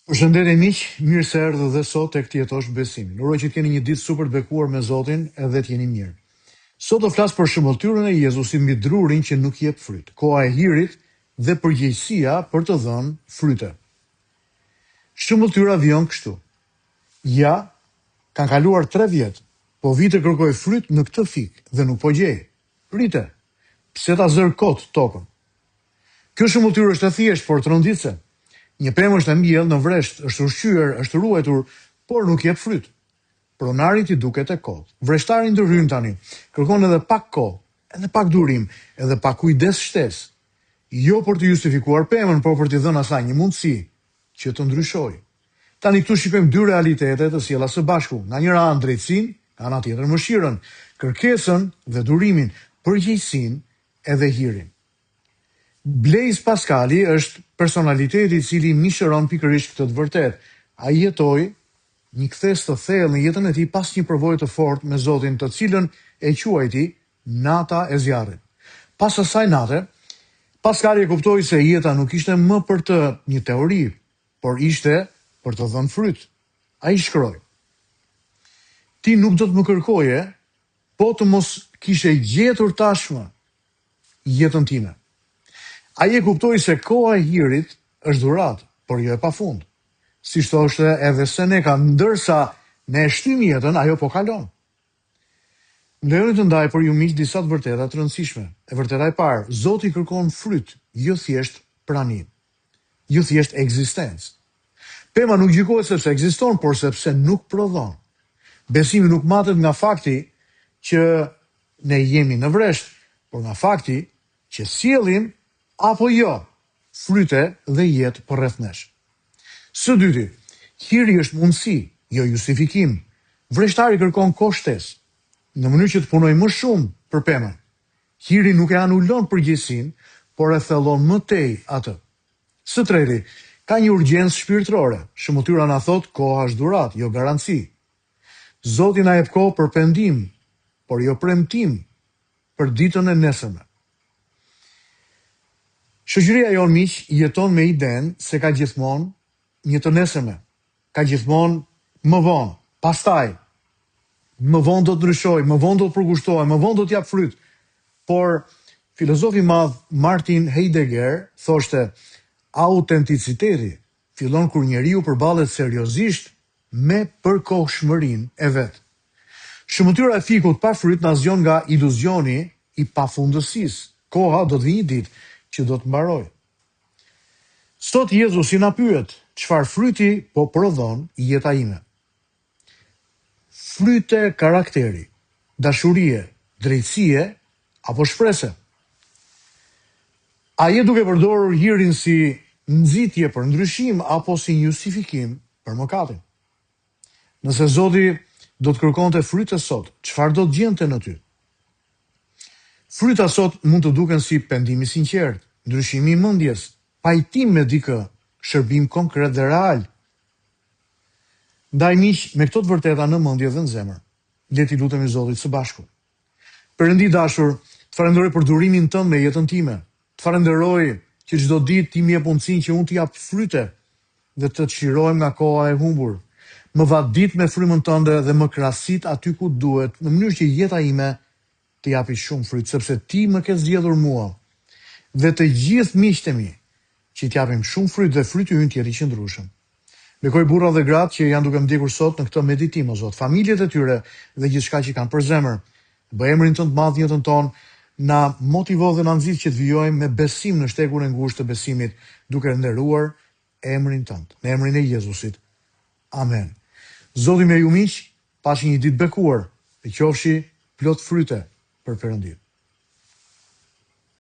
Përshëndetje miq, mirë se erdhë dhe sot tek Ti jetosh besimin. Uroj që të keni një ditë super të bekuar me Zotin edhe të jeni mirë. Sot do flas për shëmbulltyrën e Jezusit mbi drurin që nuk jep fryt, koha e hirit dhe përgjegjësia për të dhënë fryte. Shëmbulltyra vjen kështu. Ja, kanë kaluar 3 vjet, po vite kërkoj fryt në këtë fik dhe nuk po gjej. Prite, pse ta zër kot tokën? Kjo shëmbulltyrë është e thjeshtë, por tronditse. Një pemë është e mbjellë në vresht, është ushqyer, është ruajtur, por nuk jep fryt. Pronarit i duket e kot. Vreshtari ndërhyn tani, kërkon edhe pak kohë, edhe pak durim, edhe pak kujdes shtesë. Jo për të justifikuar pemën, por për t'i dhënë asaj një mundësi që të ndryshojë. Tani këtu shikojmë 2 realitete të sjella së bashku. Nga njëra anë drejtësinë, nga ana tjetër mëshirën, kërkesën dhe durimin, përgjegjësinë edhe hirin. Blaise Pascali është personaliteti i cili mishëron pikërisht këtë të vërtetë. Ai jetoi një kthes të thellë në jetën e tij pas një përvoje të fortë me Zotin, të cilën e quajti nata e zjarrit. Pas asaj nate, Pascali e kuptoi se jeta nuk ishte më për të një teori, por ishte për të dhënë fryt. Ai shkroi: Ti nuk do të më kërkoje, po të mos kishe gjetur tashmë jetën time. Ai e kuptoi se koha e hirit është dhuratë, por jo e pafund. Siç thoshte edhe Seneca, ndërsa ne e shtym jetën, ajo po kalon. Ndëroni të ndaj për ju miq disa të vërteta të rëndësishme. E vërteta e parë, Zoti kërkon fryt, jo thjesht prani, jo thjesht ekzistencë. Pema nuk gjykohet sepse ekziston, por sepse nuk prodhon. Besimi nuk matet nga fakti që ne jemi në vresht, por nga fakti që sjellim apo jo fryte dhe jetë përreth nesh. Së dyti, hiri është mundësi, jo justifikim. Vreshtari kërkon kohë shtesë, në mënyrë që të punojë më shumë për pemën. Hiri nuk e anulon përgjegjësinë, por e thellon më tej atë. Së treti, ka një urgjencë shpirtërore. Shëmbulltyra na thot koha është dhuratë, jo garanci. Zoti na jep kohë për pendim, por jo premtim për ditën e nesërme. Shoqëria jonë miq jeton me idenë se ka gjithmonë një të nesërme. Ka gjithmonë më vonë, pastaj. Më vonë do të ndryshoj, më vonë do të përkushtohem, më vonë do të jap fryt. Por filozofi i madh Martin Heidegger thoshte, autenticiteti fillon kur njeriu përballet seriozisht me përkohshmërinë e vet. Shëmbulltyra e fikut pa fryt na zgjon nga iluzioni i pafundësisë. Koha do të vijë një ditë që do të mbaroj. Sot Jezusi na pyet, çfarë fryti po prodhon jeta ime? Fryte karakteri, dashurie, drejtësie apo shprese? A je duke përdorur hirin si nxitje për ndryshim apo si një justifikim për mëkatin? Nëse Zoti do të kërkonte fryte sot, çfarë do të gjente në ty? Fryta sot mund të duken si pendim i sinqert, ndryshimi i mendjes, pajtim me dikë, shërbim konkret dhe real. Ndaj miq, me këto të vërteta në mendje dhe në zemër, le t'i lutemi Zotit së bashku. Perëndi dashur, të falenderoj për durimin tënd me jetën time. Të falenderoj që çdo ditë ti më jep mundësinë që unë të jap fryte dhe të çlirohem nga koha e humbur. Më va ditë me frymën tënde dhe më krahasit aty ku duhet, në mënyrë që jeta ime të japi shumë fryt, sepse ti më ke zgjedhur mua dhe të gjithë miqtë mi që t'japim shumë fryt dhe fryti ynë të jetë i qëndrueshëm. Bekoj burra dhe gratë që janë duke më ndjekur sot në këtë meditim, o Zot, familjet e tyre dhe gjithçka që kanë për zemër. Bëj emrin tënd të madh në jetën tonë, na motivo dhe na nxit që të vijojmë me besim në shtekun e ngushtë të besimit, duke nderuar emrin tënd, në emrin e Jezusit. Amen. Zoti me ju miq, pashi një ditë bekuar, të qofshi plot fryte për Perëndin.